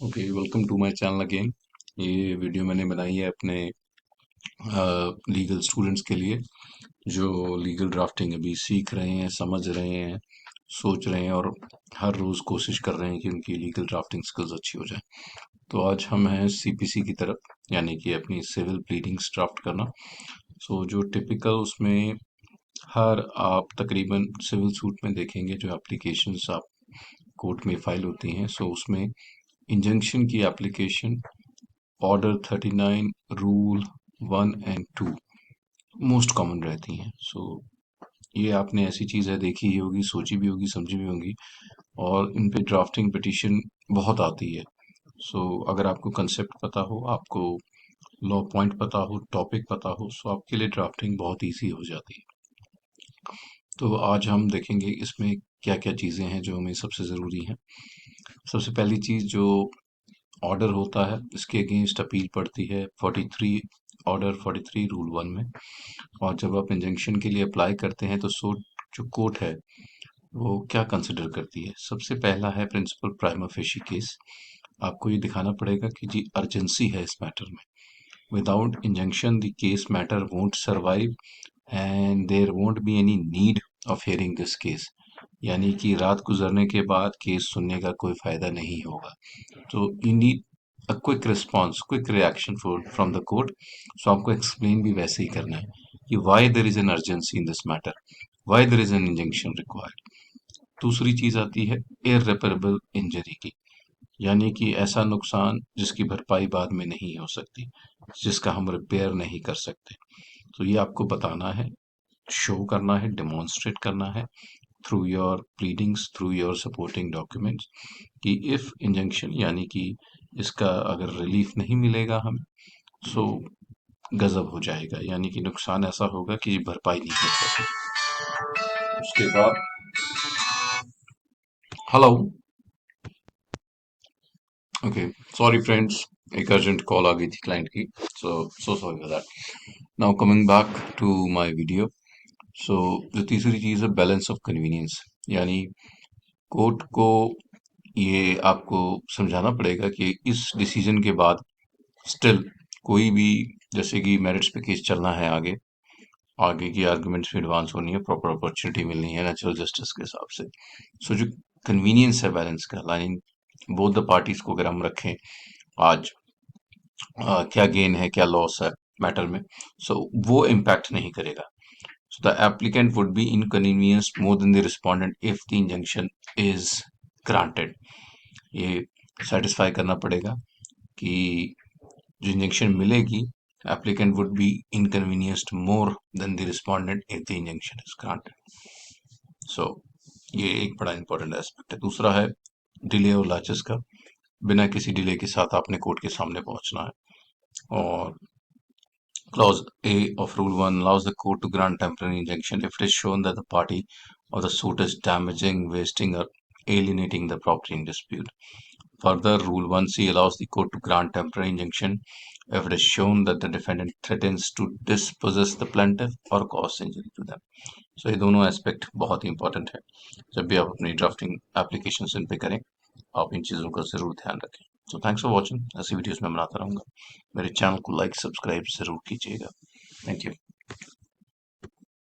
Okay, welcome to my channel again. ये video मैंने बनाई है अपने लीगल स्टूडेंट्स के लिए जो लीगल ड्राफ्टिंग अभी सीख रहे हैं, समझ रहे हैं, सोच रहे हैं और हर रोज़ कोशिश कर रहे हैं कि उनकी लीगल ड्राफ्टिंग स्किल्स अच्छी हो जाए। तो आज हम हैं सीपीसी की तरफ, यानी कि अपनी सिविल प्लीडिंग्स ड्राफ्ट करना। सो जो टिपिकल उसमें हर आप तकरीबन सिविल सूट में देखेंगे जो एप्लीकेशंस आप कोर्ट में फाइल होती हैं, सो उसमें इंजंक्शन की application order 39 rule 1 and 2 most common रहती हैं। सो ये आपने ऐसी चीज़ है देखी ही होगी, सोची भी होगी, समझी भी होगी और इन पे ड्राफ्टिंग पिटीशन बहुत आती है। सो अगर आपको कंसेप्ट पता हो, आपको लॉ पॉइंट पता हो, टॉपिक पता हो, सो आपके लिए ड्राफ्टिंग बहुत ईजी हो जाती है। तो आज हम देखेंगे इसमें क्या क्या चीज़ें हैं जो हमें सबसे ज़रूरी हैं। सबसे पहली चीज़ जो ऑर्डर होता है, इसके अगेंस्ट अपील पड़ती है 43 ऑर्डर 43 रूल 1 में। और जब आप इंजंक्शन के लिए अप्लाई करते हैं तो सो जो कोर्ट है वो क्या कंसिडर करती है। सबसे पहला है प्रिंसिपल प्राइमा फेशी केस। आपको ये दिखाना पड़ेगा कि जी अर्जेंसी है इस मैटर में। Without injunction the case matter won't survive and there won't be any need of hearing this case. यानी कि रात गुजरने के बाद केस सुनने का कोई फायदा नहीं होगा। तो you need a quick response, quick reaction from the court. So आपको एक्सप्लेन भी वैसे ही करना है कि why there is an urgency in this matter, why there is an injunction required. दूसरी चीज आती है इररिपेरेबल इंजरी की, यानी कि ऐसा नुकसान जिसकी भरपाई बाद में नहीं हो सकती, जिसका हम रिपेयर नहीं कर सकते। तो ये आपको बताना है, शो करना है, डेमोन्स्ट्रेट करना है through your pleadings, through your supporting documents कि इफ इंजंक्शन यानी कि इसका अगर रिलीफ नहीं मिलेगा हमें, सो गजब हो जाएगा, यानी कि नुकसान ऐसा होगा कि भरपाई नहीं कर सकते। उसके बाद हेलो, ओके, सॉरी फ्रेंड्स, एक अर्जेंट कॉल आ गई थी क्लाइंट की। So sorry for that. Now coming back to my video. So जो तीसरी चीज़ है बैलेंस ऑफ कन्वीनियंस, यानी कोर्ट को ये आपको समझाना पड़ेगा कि इस डिसीजन के बाद स्टिल कोई भी, जैसे कि मेरिट्स पे केस चलना है आगे, आगे की आर्गुमेंट्स में एडवांस होनी है, प्रॉपर अपॉर्चुनिटी मिलनी है नेचुरल जस्टिस के हिसाब से। सो जो कन्वीनियंस है बैलेंस का, लाइन बोथ द पार्टीज को अगर हम रखें आज, क्या गेन है क्या लॉस है मैटर में, सो वो इम्पैक्ट नहीं करेगा। So the applicant would be inconvenienced more than the respondent if the injunction is granted. ये सेटिस्फाई करना पड़ेगा कि जो इंजेक्शन मिलेगी, applicant would be inconvenienced more than the respondent if the injunction is granted. So ये एक बड़ा important aspect है। दूसरा है डिले और लाचेस का। बिना किसी डिले के साथ आपने कोर्ट के सामने पहुंचना है। और clause A of rule 1 allows the court to grant temporary injunction if it is shown that the party of the suit is damaging, wasting, or alienating the property in dispute. Further, Rule 1C allows the court to grant temporary injunction if it is shown that the defendant threatens to dispossess the plaintiff or cause injury to them. So ये दोनों aspect बहुत ही important है। जब भी आप अपनी drafting application in पे करें, आप इन चीज़ों का ज़रूर ध्यान रखें। So thanks for watching. ऐसी वीडियोस मैं बनाता रहूँगा। मेरे चैनल को लाइक सब्सक्राइब ज़रूर कीजिएगा। Thank you.